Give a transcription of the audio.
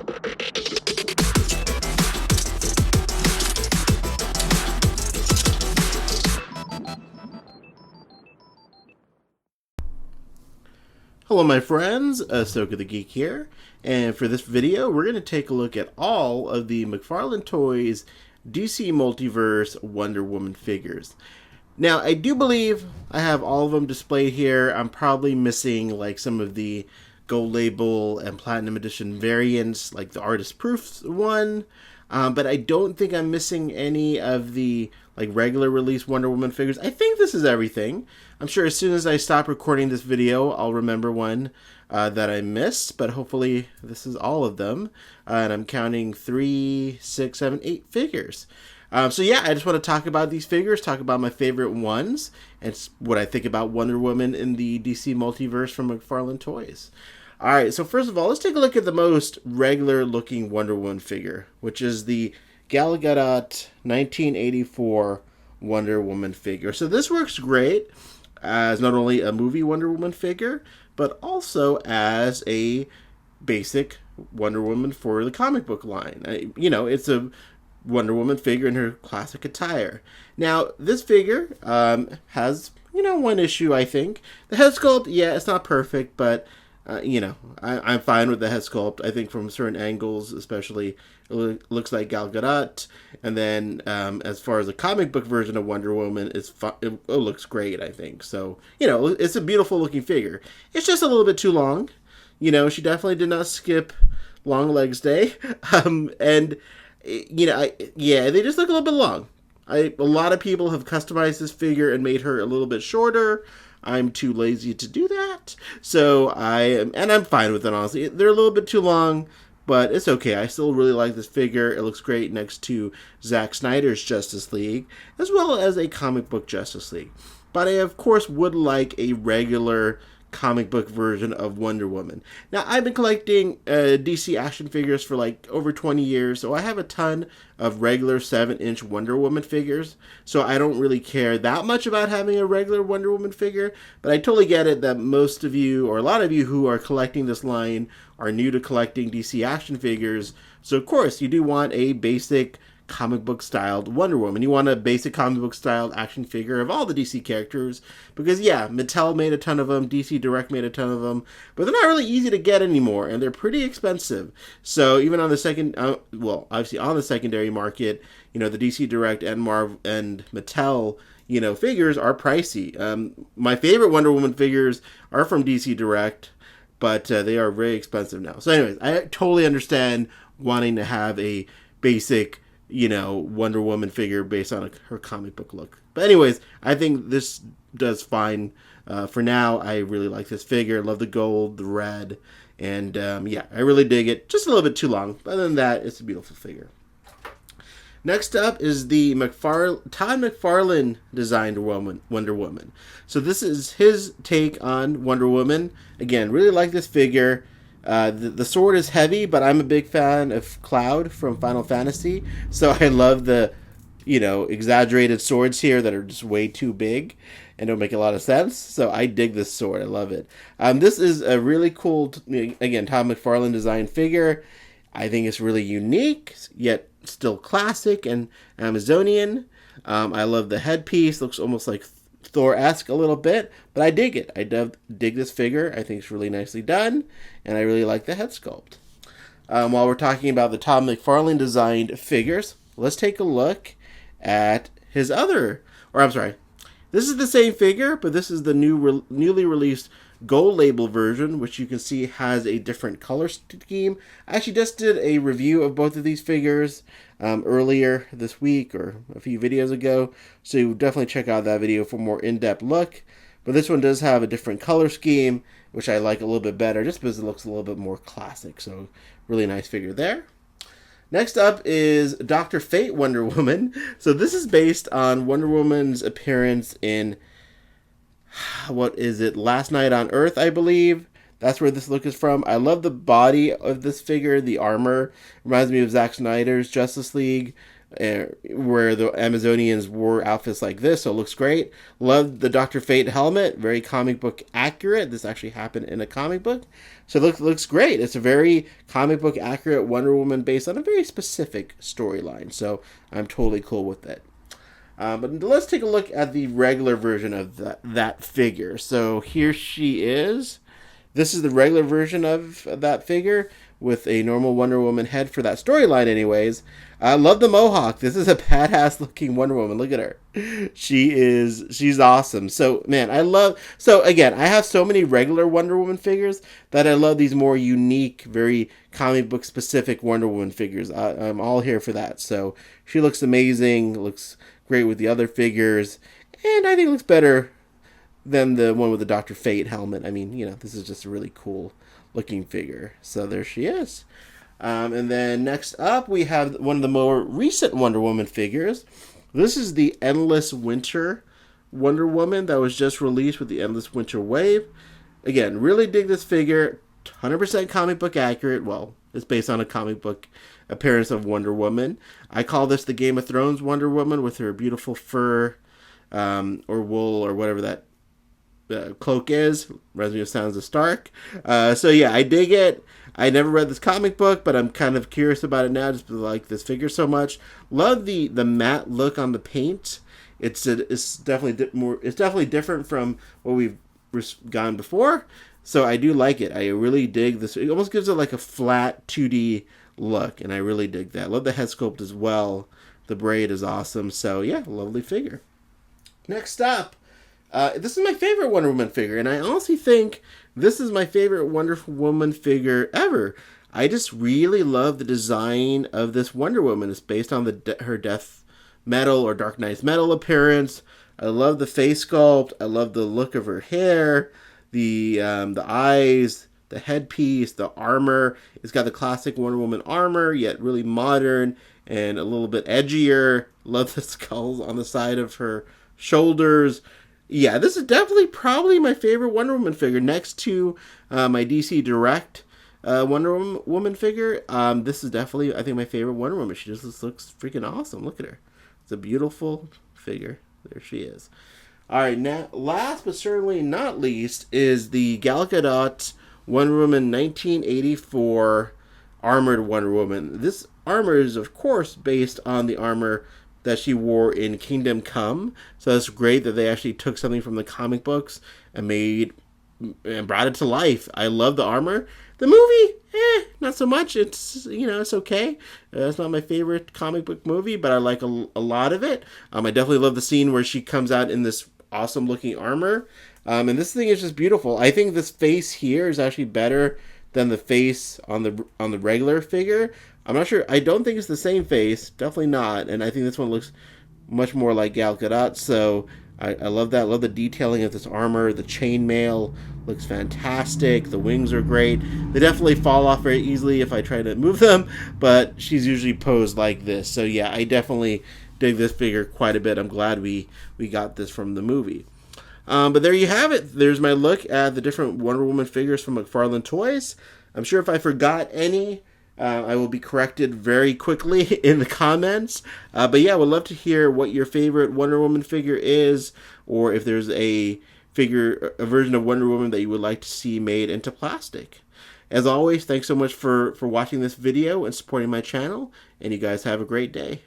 Hello my friends, Ahsoka the Geek here, and for this video we're going to take a look at all of the Mcfarlane Toys DC Multiverse Wonder Woman figures. Now I do believe I have all of them displayed here. I'm probably missing like some of the Gold Label and Platinum Edition variants, like the Artist Proof one, but I don't think I'm missing any of the like regular release Wonder Woman figures. I think this is everything. I'm sure as soon as I stop recording this video, I'll remember one that I missed, but hopefully this is all of them. And I'm counting 3, 6, 7, 8 figures. So yeah, I just want to talk about these figures, talk about my favorite ones, and what I think about Wonder Woman in the DC Multiverse from Mcfarlane Toys. Alright, so first of all, let's take a look at the most regular looking Wonder Woman figure, which is the Gal Gadot 1984 Wonder Woman figure. So this works great as not only a movie Wonder Woman figure, but also as a basic Wonder Woman for the comic book line. You know, it's a Wonder Woman figure in her classic attire. Now, this figure has, you know, one issue, I think. The head sculpt, yeah, it's not perfect, but you know, I'm fine with the head sculpt. I think from certain angles, especially, it looks like Gal Gadot. And then as far as the comic book version of Wonder Woman, it looks great, I think. So, you know, it's a beautiful looking figure. It's just a little bit too long. You know, she definitely did not skip Long Legs Day. And, you know, yeah, they just look a little bit long. A lot of people have customized this figure and made her a little bit shorter. I'm too lazy to do that, so I'm fine with it, honestly. They're a little bit too long, but it's okay. I still really like this figure. It looks great next to Zack Snyder's Justice League, as well as a comic book Justice League. But I, of course, would like a regular comic book version of Wonder Woman. Now, I've been collecting DC action figures for like over 20 years, so I have a ton of regular 7-inch Wonder Woman figures, so I don't really care that much about having a regular Wonder Woman figure, but I totally get it that most of you, or a lot of you who are collecting this line, are new to collecting DC action figures, so of course you do want a basic comic book styled Wonder Woman. You want a basic comic book styled action figure of all the DC characters, because yeah, Mattel made a ton of them, DC Direct made a ton of them, but they're not really easy to get anymore, and they're pretty expensive. So even on the obviously on the secondary market, you know, the DC Direct and Marvel and Mattel, you know, figures are pricey. My favorite Wonder Woman figures are from DC Direct, but they are very expensive now. So anyways, I totally understand wanting to have a basic, you know, Wonder Woman figure based on her comic book look. But anyways, I think this does fine for now. I really like this figure. I love the gold, the red, and yeah, I really dig it. Just a little bit too long, but other than that, it's a beautiful figure. Next up is the Todd McFarlane designed Wonder Woman. So this is his take on Wonder Woman. Again, really like this figure. The sword is heavy, but I'm a big fan of Cloud from Final Fantasy, so I love the, you know, exaggerated swords here that are just way too big and don't make a lot of sense. So I dig this sword. I love it. This is a really cool, again, Todd McFarlane designed figure. I think it's really unique, yet still classic and Amazonian. I love the headpiece. Looks almost like Thor-esque a little bit, but I dig it. I dig this figure. I think it's really nicely done, and I really like the head sculpt. While we're talking about the Todd McFarlane designed figures, let's take a look at his other, or I'm sorry, this is the same figure, but this is the newly released Gold Label version, which you can see has a different color scheme. I actually just did a review of both of these figures earlier this week or a few videos ago, so you definitely check out that video for a more in-depth look. But this one does have a different color scheme, which I like a little bit better just because it looks a little bit more classic. So really nice figure there. Next up is Dr. Fate Wonder Woman. So this is based on Wonder Woman's appearance in, what is it, Last Night on Earth, I believe. That's where this look is from. I love the body of this figure, the armor. Reminds me of Zack Snyder's Justice League. where the Amazonians wore outfits like this, so it looks great. Love the Dr. Fate helmet, very comic book accurate. This actually happened in a comic book, so it looks great. It's a very comic book accurate Wonder Woman based on a very specific storyline, so I'm totally cool with it. But let's take a look at the regular version of that figure. So here she is. This is the regular version of that figure with a normal Wonder Woman head for that storyline anyways. I love the mohawk. This is a badass looking Wonder Woman. Look at her. She's awesome. So, man, so again, I have so many regular Wonder Woman figures that I love these more unique, very comic book specific Wonder Woman figures. I'm all here for that. So, she looks amazing, looks great with the other figures, and I think it looks better than the one with the Dr. Fate helmet. I mean, this is just a really cool looking figure. So there she is. And then next up, we have one of the more recent Wonder Woman figures. This is the Endless Winter Wonder Woman that was just released with the Endless Winter Wave. Again, really dig this figure. 100% comic book accurate. Well, it's based on a comic book appearance of Wonder Woman. I call this the Game of Thrones Wonder Woman with her beautiful fur or wool or whatever that cloak is. Reminds me of Sansa Stark. So yeah, I dig it. I never read this comic book, but I'm kind of curious about it now just because I like this figure so much. Love the matte look on the paint. It's definitely different from what we've gone before. So I do like it. I really dig this. It almost gives it like a flat 2D look, and I really dig that. Love the head sculpt as well. The braid is awesome. So yeah, lovely figure. Next up, this is my favorite Wonder Woman figure, and I honestly think this is my favorite Wonder Woman figure ever. I just really love the design of this Wonder Woman. It's based on her Death Metal or Dark Knight's Metal appearance. I love the face sculpt. I love the look of her hair, the eyes, the headpiece, the armor. It's got the classic Wonder Woman armor, yet really modern and a little bit edgier. Love the skulls on the side of her shoulders. Yeah, this is definitely probably my favorite Wonder Woman figure next to my DC Direct Wonder Woman figure. This is definitely, I think, my favorite Wonder Woman. She just looks freaking awesome. Look at her. It's a beautiful figure. There she is. All right, now, last but certainly not least is the Gal Gadot Wonder Woman 1984 Armored Wonder Woman. This armor is, of course, based on the armor that she wore in Kingdom Come. So that's great that they actually took something from the comic books and brought it to life. I love the armor. The movie, not so much. It's, it's okay. It's not my favorite comic book movie, but I like a lot of it. I definitely love the scene where she comes out in this awesome looking armor. And this thing is just beautiful. I think this face here is actually better than the face on the regular figure. I'm not sure. I don't think it's the same face. Definitely not. And I think this one looks much more like Gal Gadot. So I love that. I love the detailing of this armor. The chainmail looks fantastic. The wings are great. They definitely fall off very easily if I try to move them, but she's usually posed like this. So yeah, I definitely dig this figure quite a bit. I'm glad we got this from the movie. But there you have it. There's my look at the different Wonder Woman figures from Mcfarlane Toys. I'm sure if I forgot any, I will be corrected very quickly in the comments. But yeah, I would love to hear what your favorite Wonder Woman figure is, or if there's a version of Wonder Woman that you would like to see made into plastic. As always, thanks so much for watching this video and supporting my channel, and you guys have a great day.